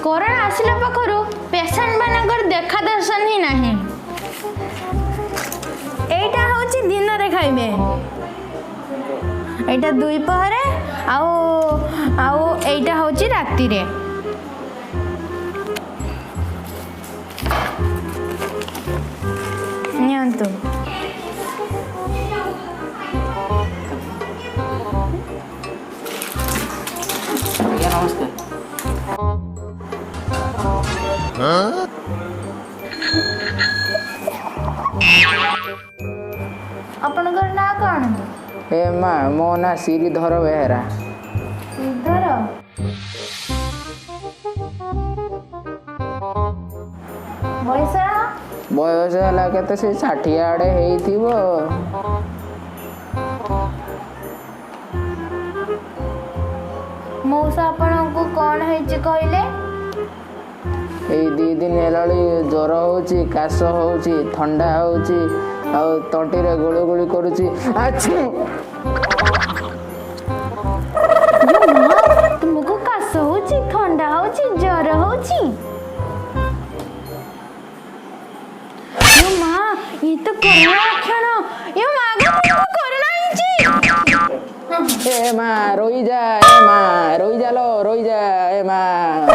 Corona आसिला पाखरु patient मानकर देखा दर्शन ही नहीं। एटा होची दिन रे खाइबे, एटा दुई पहरे आउ आउ एटा होची राती रे। नियंतु नमस्कार। आपनकर ना कौन? ए माँ मो ना श्रीधर बेहेरा। श्रीधर बयस है केते से 60 आड़े हेइथिबो। मौसा आपनको कौन है कहले? एई 2 दिन हेलाली ज्वर होची, काश होची, ठंडा होची, आ तंटी रे गुळगुळी करूची। आछु तुमको काश होची, ठंडा होची, ज्वर होची? यो मां ये तो कोरोना लक्षण। यो मां कोरोना हिची। ए माँ रोई जा, ए माँ रोई जा लो, रोई जा ए माँ।